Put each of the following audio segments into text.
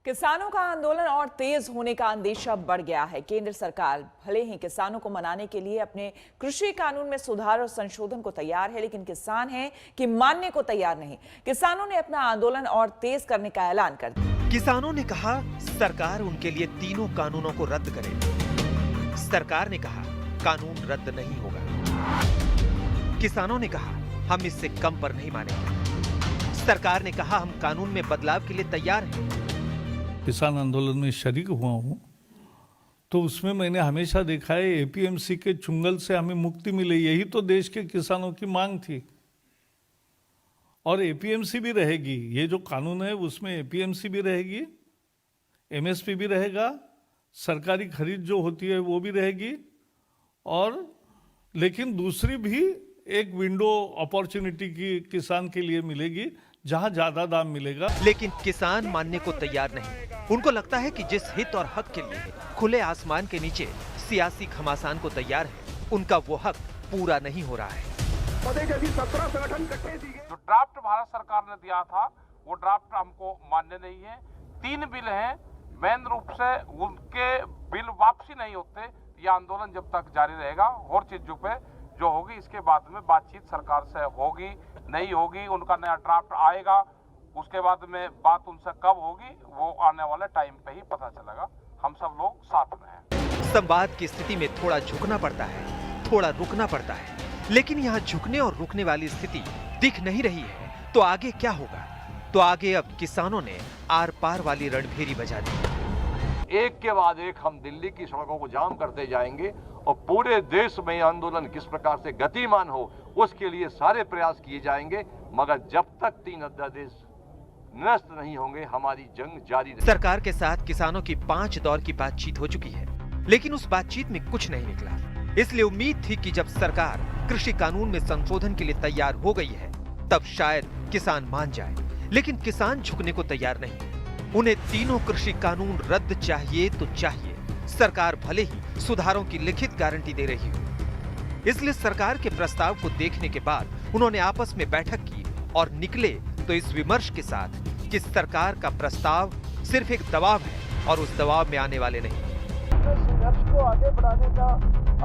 किसानों का आंदोलन और तेज होने का अंदेशा बढ़ गया है। केंद्र सरकार भले ही किसानों को मनाने के लिए अपने कृषि कानून में सुधार और संशोधन को तैयार है, लेकिन किसान हैं कि मानने को तैयार नहीं। किसानों ने अपना आंदोलन और तेज करने का ऐलान कर दिया। किसानों ने कहा सरकार उनके लिए तीनों कानूनों को रद्द करे। सरकार ने कहा कानून रद्द नहीं होगा। किसानों ने कहा हम इससे कम पर नहीं मानेंगे। सरकार ने कहा हम कानून में बदलाव के लिए तैयार हैं। किसान आंदोलन में शरीक हुआ हूँ तो उसमें मैंने हमेशा देखा है एपीएमसी के चुंगल से हमें मुक्ति मिले, यही तो देश के किसानों की मांग थी। और एपीएमसी भी रहेगी, ये जो कानून है उसमें एपीएमसी भी रहेगी, एमएसपी भी रहेगा, सरकारी खरीद जो होती है वो भी रहेगी, और लेकिन दूसरी भी एक विंडो अपॉर्चुनिटी की किसान के लिए मिलेगी जहां ज्यादा दाम मिलेगा। लेकिन किसान मानने को तैयार नहीं। उनको लगता है कि जिस हित और हक के लिए खुले आसमान के नीचे सियासी घमासान को तैयार है, उनका वो हक पूरा नहीं हो रहा है। जो ड्राफ्ट भारत सरकार ने दिया था वो ड्राफ्ट हमको मान्य नहीं है। 3 बिल हैं, मेन रूप से उनके बिल वापसी नहीं होते, ये आंदोलन जब तक जारी रहेगा। और चीजों पे जो होगी इसके बाद में बातचीत सरकार से होगी नहीं होगी, उनका नया ड्राफ्ट आएगा, उसके बाद में बात उनसे कब होगी वो आने वाले टाइम पे ही पता चलेगा। हम सब लोग साथ में हैं। संवाद की स्थिति में थोड़ा झुकना पड़ता है, थोड़ा रुकना पड़ता है, लेकिन यहाँ झुकने और रुकने वाली स्थिति दिख नहीं रही है। तो आगे क्या होगा? तो आगे अब किसानों ने आर पार वाली रणभेरी बजा दी। एक के बाद एक हम दिल्ली की सड़कों को जाम करते जाएंगे और पूरे देश में आंदोलन किस प्रकार से गतिमान हो उसके लिए सारे प्रयास किए जाएंगे, मगर जब तक 3 अध्यादेश निरस्त नहीं होंगे हमारी जंग जारी रहेगी। सरकार के साथ किसानों की 5 दौर की बातचीत हो चुकी है, लेकिन उस बातचीत में कुछ नहीं निकला। इसलिए उम्मीद थी कि जब सरकार कृषि कानून में संशोधन के लिए तैयार हो गई है तब शायद किसान मान जाए, लेकिन किसान झुकने को तैयार नहीं। उन्हें तीनों कृषि कानून रद्द चाहिए तो चाहिए, सरकार भले ही सुधारों की लिखित गारंटी दे रही हो। इसलिए सरकार के प्रस्ताव को देखने के बाद उन्होंने आपस में बैठक की और निकले तो इस विमर्श के साथ कि सरकार का प्रस्ताव सिर्फ एक दबाव है और उस दबाव में आने वाले नहीं। संघर्ष को आगे बढ़ाने का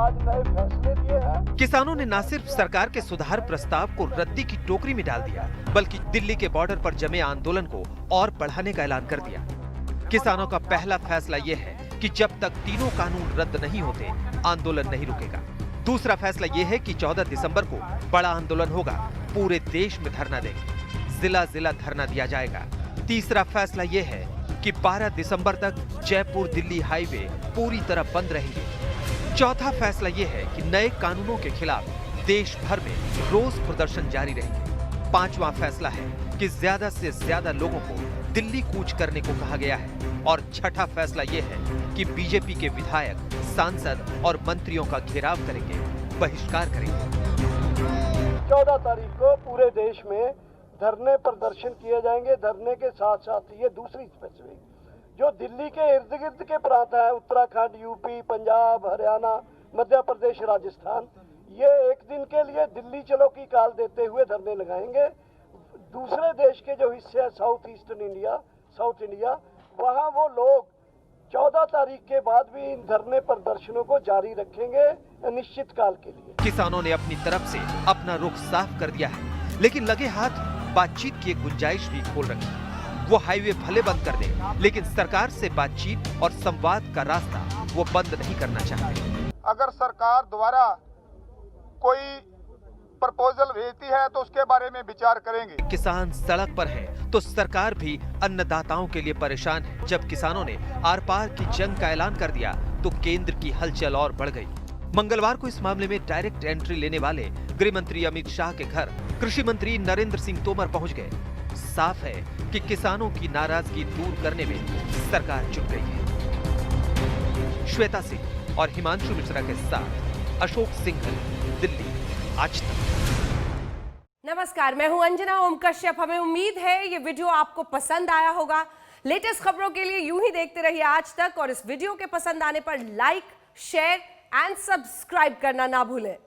आज नए फैसले दिए हैं। किसानों ने न सिर्फ सरकार के सुधार प्रस्ताव को रद्दी की टोकरी में डाल दिया, बल्कि दिल्ली के बॉर्डर पर जमे आंदोलन को और बढ़ाने का ऐलान कर दिया। किसानों का पहला फैसला यह है कि जब तक तीनों कानून रद्द नहीं होते आंदोलन नहीं रुकेगा। दूसरा फैसला यह है कि 14 दिसंबर को बड़ा आंदोलन होगा, पूरे देश में धरना देंगे, जिला जिला धरना दिया जाएगा। तीसरा फैसला यह है कि 12 दिसंबर तक जयपुर दिल्ली हाईवे पूरी तरह बंद रहेंगे। चौथा फैसला यह है कि नए कानूनों के खिलाफ देश भर में रोज प्रदर्शन जारी रहेंगे। पांचवा फैसला है कि ज्यादा से ज्यादा लोगों को दिल्ली कूच करने को कहा गया है। और छठा फैसला यह है कि बीजेपी के विधायक, सांसद और मंत्रियों का घेराव करेंगे, बहिष्कार करेंगे। 14 तारीख को पूरे देश में धरने प्रदर्शन किए जाएंगे। धरने के साथ साथ ये दूसरी स्पेसिफिक जो दिल्ली के इर्द गिर्द के प्रांत है, उत्तराखंड, यूपी, पंजाब, हरियाणा, मध्य प्रदेश, राजस्थान, ये एक दिन के लिए दिल्ली चलो की काल देते हुए धरने लगाएंगे। दूसरे देश के जो हिस्से है south eastern India, south India, वहाँ वो लोग 14 तारीख के बाद भी इन धरने प्रदर्शनों को जारी रखेंगे अनिश्चित काल के लिए। किसानों ने अपनी तरफ से अपना रुख साफ कर दिया है, लेकिन लगे हाथ बातचीत की एक गुंजाइश भी खोल रखी। वो हाईवे भले बंद कर दे, लेकिन सरकार से बातचीत और संवाद का रास्ता वो बंद नहीं करना चाहते। अगर सरकार द्वारा कोई प्रपोजल भेजती है तो उसके बारे में विचार करेंगे। किसान सड़क पर है तो सरकार भी अन्नदाताओं के लिए परेशान है। जब किसानों ने आर पार की जंग का ऐलान कर दिया तो केंद्र की हलचल और बढ़ गई। मंगलवार को इस मामले में डायरेक्ट एंट्री लेने वाले गृह मंत्री अमित शाह के घर कृषि मंत्री नरेंद्र सिंह तोमर पहुंच गए। साफ है कि किसानों की नाराजगी दूर करने में सरकार चुप गई है। श्वेता सिंह और हिमांशु मिश्रा के साथ अशोक सिंघल, दिल्ली, आज तक। नमस्कार, मैं हूं अंजना ओम कश्यप। हमें उम्मीद है ये वीडियो आपको पसंद आया होगा। लेटेस्ट खबरों के लिए यूं ही देखते रहिए आज तक, और इस वीडियो के पसंद आने पर लाइक, शेयर एंड सब्सक्राइब करना ना भूलें।